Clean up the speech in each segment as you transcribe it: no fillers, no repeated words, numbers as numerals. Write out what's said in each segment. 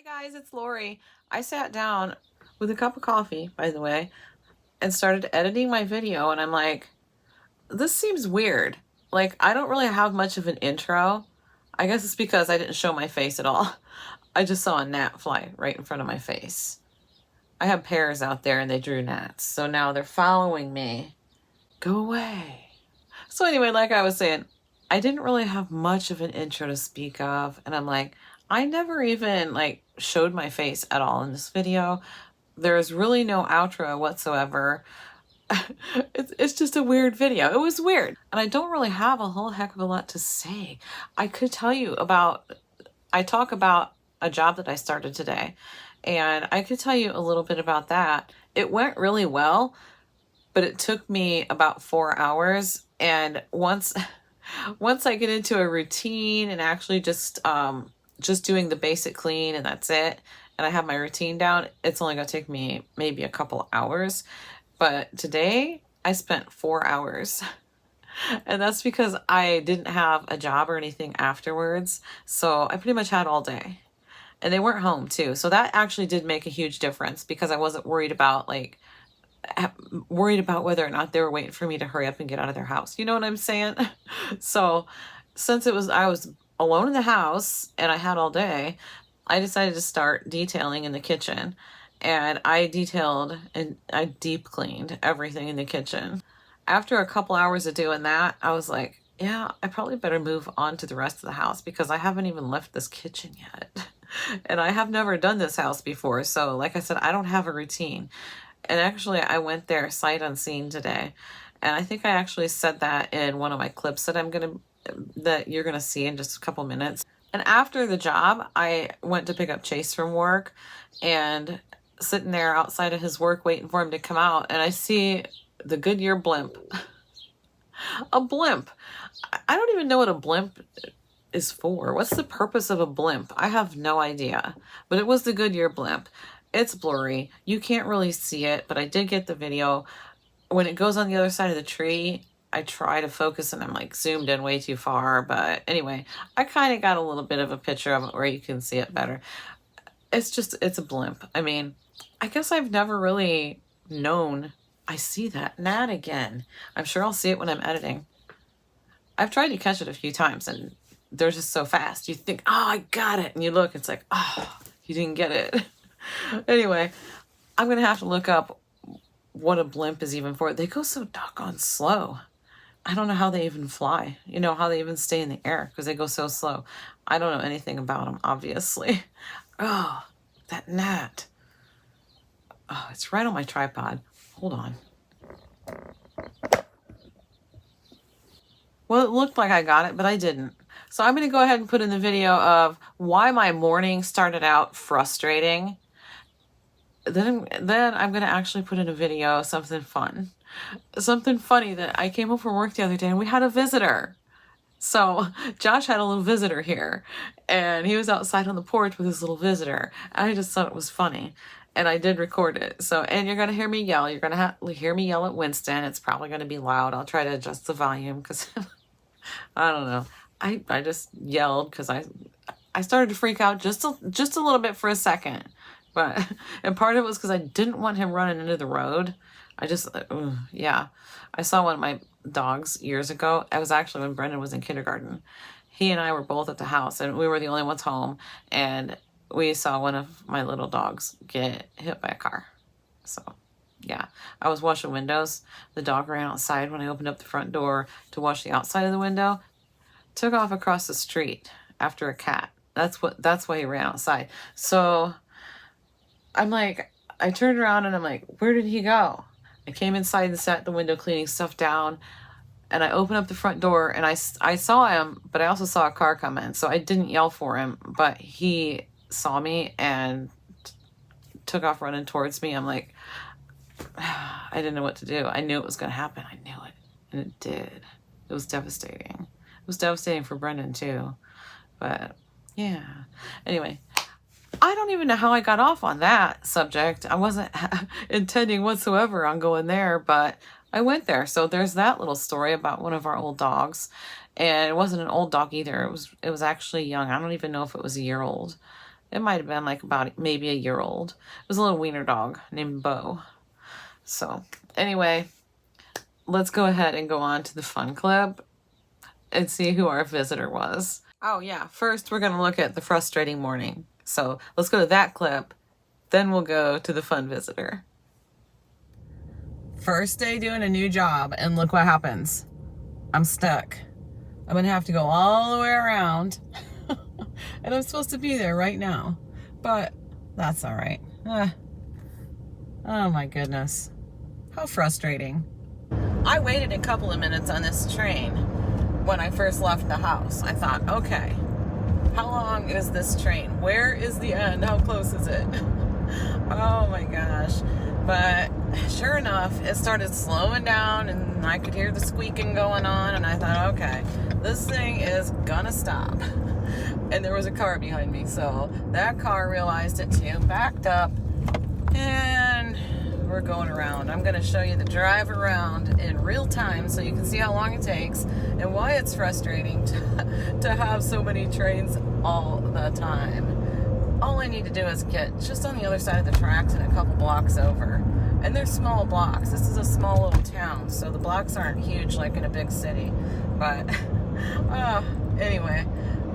Guys, it's Lori. I sat down with a cup of coffee, by the way, and started editing my video, and I'm like, this seems weird. Like, I don't really have much of an intro. I guess it's because I didn't show my face at all. I just saw a gnat fly right in front of my face. I have pears out there and they drew gnats, so now they're following me. Go away. So anyway, like I was saying, I didn't really have much of an intro to speak of, and I'm like, I never even showed my face at all in this video. There's really no outro whatsoever. It's just a weird video. It was weird. And I don't really have a whole heck of a lot to say. I could tell you I talk about a job that I started today, and I could tell you a little bit about that. It went really well, but it took me about 4 hours. And once I get into a routine and actually just doing the basic clean and that's it, and I have my routine down, it's only gonna take me maybe a couple hours. But today I spent 4 hours. And that's because I didn't have a job or anything afterwards. So I pretty much had all day. And they weren't home too. So that actually did make a huge difference, because I wasn't worried about whether or not they were waiting for me to hurry up and get out of their house. You know what I'm saying? So since I was alone in the house and I had all day, I decided to start detailing in the kitchen. And I detailed and I deep cleaned everything in the kitchen. After a couple hours of doing that, I was like, yeah, I probably better move on to the rest of the house, because I haven't even left this kitchen yet. And I have never done this house before. So like I said, I don't have a routine. And actually, I went there sight unseen today. And I think I actually said that in one of my clips that you're gonna see in just a couple minutes. And after the job, I went to pick up Chase from work, and sitting there outside of his work waiting for him to come out, and I see the Goodyear blimp. A blimp. I don't even know what a blimp is for. What's the purpose of a blimp? I have no idea. But it was the Goodyear blimp. It's blurry. You can't really see it, but I did get the video. When it goes on the other side of the tree, I try to focus and I'm zoomed in way too far. But anyway, I kind of got a little bit of a picture of it where you can see it better. It's a blimp. I mean, I guess I've never really known. I see that gnat again. I'm sure I'll see it when I'm editing. I've tried to catch it a few times and they're just so fast. You think, oh, I got it. And you look, it's like, oh, you didn't get it. Anyway, I'm going to have to look up what a blimp is even for. They go so doggone slow. I don't know how they even fly. You know, how they even stay in the air, because they go so slow. I don't know anything about them, obviously. Oh, that gnat. Oh, it's right on my tripod. Hold on. Well, it looked like I got it, but I didn't. So I'm going to go ahead and put in the video of why my morning started out frustrating. Then I'm going to actually put in a video of something fun. Something funny that I came home from work the other day and we had a visitor. So Josh had a little visitor here, and he was outside on the porch with his little visitor. I just thought it was funny, and I did record it. So, and you're going to hear me yell. You're going to hear me yell at Winston. It's probably going to be loud. I'll try to adjust the volume, because I don't know. I just yelled because I started to freak out just a little bit for a second. And part of it was because I didn't want him running into the road. Yeah. I saw one of my dogs years ago. It was actually when Brendan was in kindergarten. He and I were both at the house, and we were the only ones home. And we saw one of my little dogs get hit by a car. So, yeah. I was washing windows. The dog ran outside when I opened up the front door to wash the outside of the window. Took off across the street after a cat. That's why he ran outside. So I'm like, I turned around and I'm like, where did he go? I came inside and sat at the window cleaning stuff down, and I opened up the front door, and I saw him, but I also saw a car come in. So I didn't yell for him, but he saw me and took off running towards me. I'm like, I didn't know what to do. I knew it was going to happen. I knew it. And it did. It was devastating. It was devastating for Brendan too. But yeah. Anyway, I don't even know how I got off on that subject. I wasn't intending whatsoever on going there, but I went there. So there's that little story about one of our old dogs. And it wasn't an old dog either. It was actually young. I don't even know if it was a year old. It might have been like about maybe a year old. It was a little wiener dog named Bo. So anyway, let's go ahead and go on to the fun clip and see who our visitor was. Oh yeah, first we're gonna look at the frustrating morning. So let's go to that clip, then we'll go to the fun visitor. First day doing a new job, and look what happens. I'm stuck. I'm gonna have to go all the way around. And I'm supposed to be there right now, but that's all right. Oh my goodness. How frustrating. I waited a couple of minutes on this train when I first left the house. I thought, okay, how long is this train? Where is the end? How close is it? Oh my gosh. But sure enough, it started slowing down and I could hear the squeaking going on, and I thought, okay, this thing is gonna stop. And there was a car behind me, so that car realized it too, backed up, and we're going around. I'm gonna show you the drive around in real time so you can see how long it takes and why it's frustrating to have so many trains all the time. All I need to do is get just on the other side of the tracks and a couple blocks over. And they're small blocks. This is a small little town, so the blocks aren't huge like in a big city. But anyway,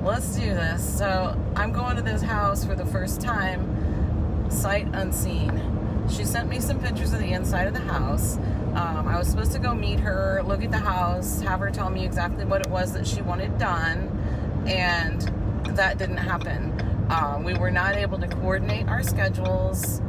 let's do this. So I'm going to this house for the first time, sight unseen. She sent me some pictures of the inside of the house. I was supposed to go meet her, look at the house, have her tell me exactly what it was that she wanted done, and that didn't happen. We were not able to coordinate our schedules,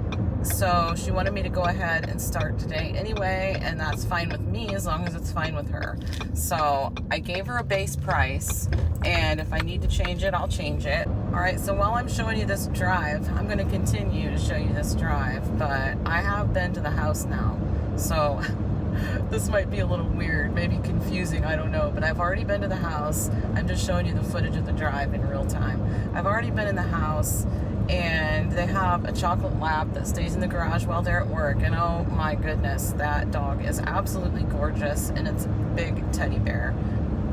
so she wanted me to go ahead and start today anyway, and that's fine with me as long as it's fine with her. So I gave her a base price, and if I need to change it, I'll change it. All right, so while I'm showing you this drive, I'm going to continue to show you this drive, but I have been to the house now, so this might be a little weird, maybe confusing, I don't know, but I've already been to the house. I'm just showing you the footage of the drive in real time. I've already been in the house, and they have a chocolate lab that stays in the garage while they're at work, and oh my goodness, that dog is absolutely gorgeous, and it's a big teddy bear.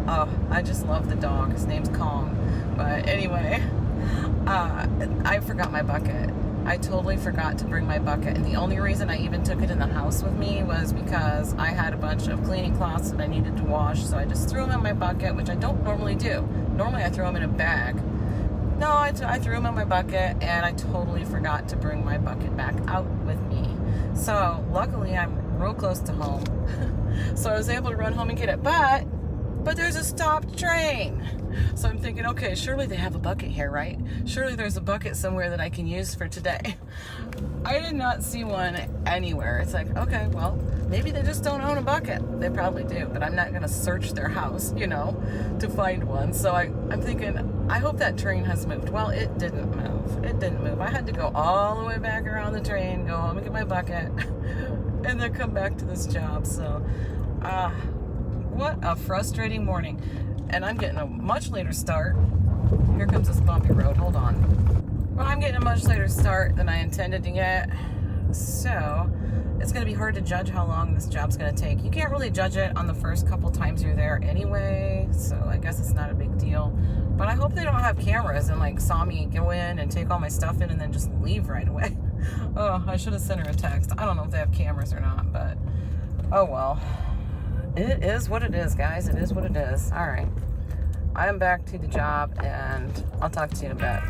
Oh, I just love the dog. His name's Kong. But anyway, I forgot my bucket. I totally forgot to bring my bucket, and the only reason I even took it in the house with me was because I had a bunch of cleaning cloths that I needed to wash, so I just threw them in my bucket, which I don't normally do. Normally I throw them in a bag. No, I threw them in my bucket, and I totally forgot to bring my bucket back out with me. So luckily I'm real close to home, so I was able to run home and get it, but there's a stopped train. So I'm thinking, okay, surely they have a bucket here, right? Surely there's a bucket somewhere that I can use for today. I did not see one anywhere. It's like, okay, well, maybe they just don't own a bucket. They probably do, but I'm not gonna search their house, to find one. So I'm thinking, I hope that train has moved. Well, it didn't move. It didn't move. I had to go all the way back around the train, go home and get my bucket, and then come back to this job. So, what a frustrating morning. And I'm getting a much later start. Here comes this bumpy road. Hold on. Well, I'm getting a much later start than I intended to get. So it's going to be hard to judge how long this job's going to take. You can't really judge it on the first couple times you're there anyway. So I guess it's not a big deal. But I hope they don't have cameras and saw me go in and take all my stuff in and then just leave right away. Oh, I should have sent her a text. I don't know if they have cameras or not, but oh well. It is what it is, guys. It is what it is. All right. I am back to the job, and I'll talk to you in a bit.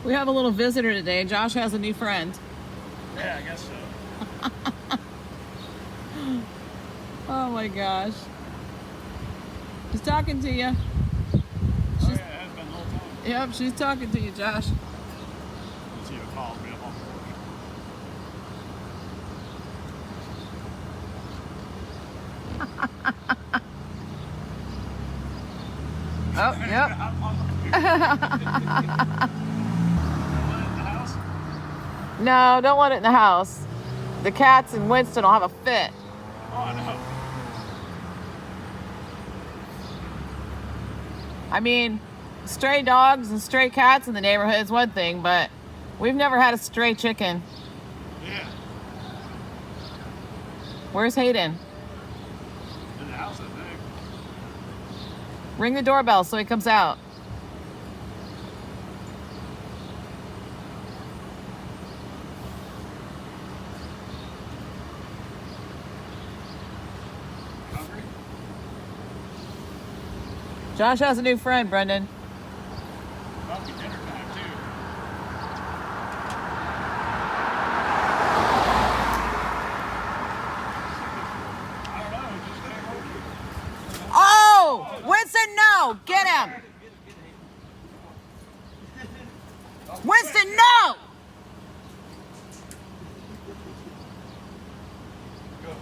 We have a little visitor today. Josh has a new friend. Yeah, I guess so. Oh my gosh. She's talking to you. Oh yeah, it has been the whole time. Yep, she's talking to you, Josh. Let's see if it follows me up on the porch. Oh, yep. No, don't let it in the house. The cats and Winston will have a fit. Oh, no. I mean, stray dogs and stray cats in the neighborhood is one thing, but we've never had a stray chicken. Yeah. Where's Hayden? In the house, I think. Ring the doorbell so he comes out. Hungry? Josh has a new friend, Brendan. About to be dinner time, too. I don't know, it just came over. Oh! Winston, no! Get him! Winston, no! Go.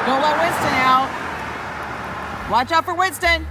Don't let Winston out. Watch out for Winston.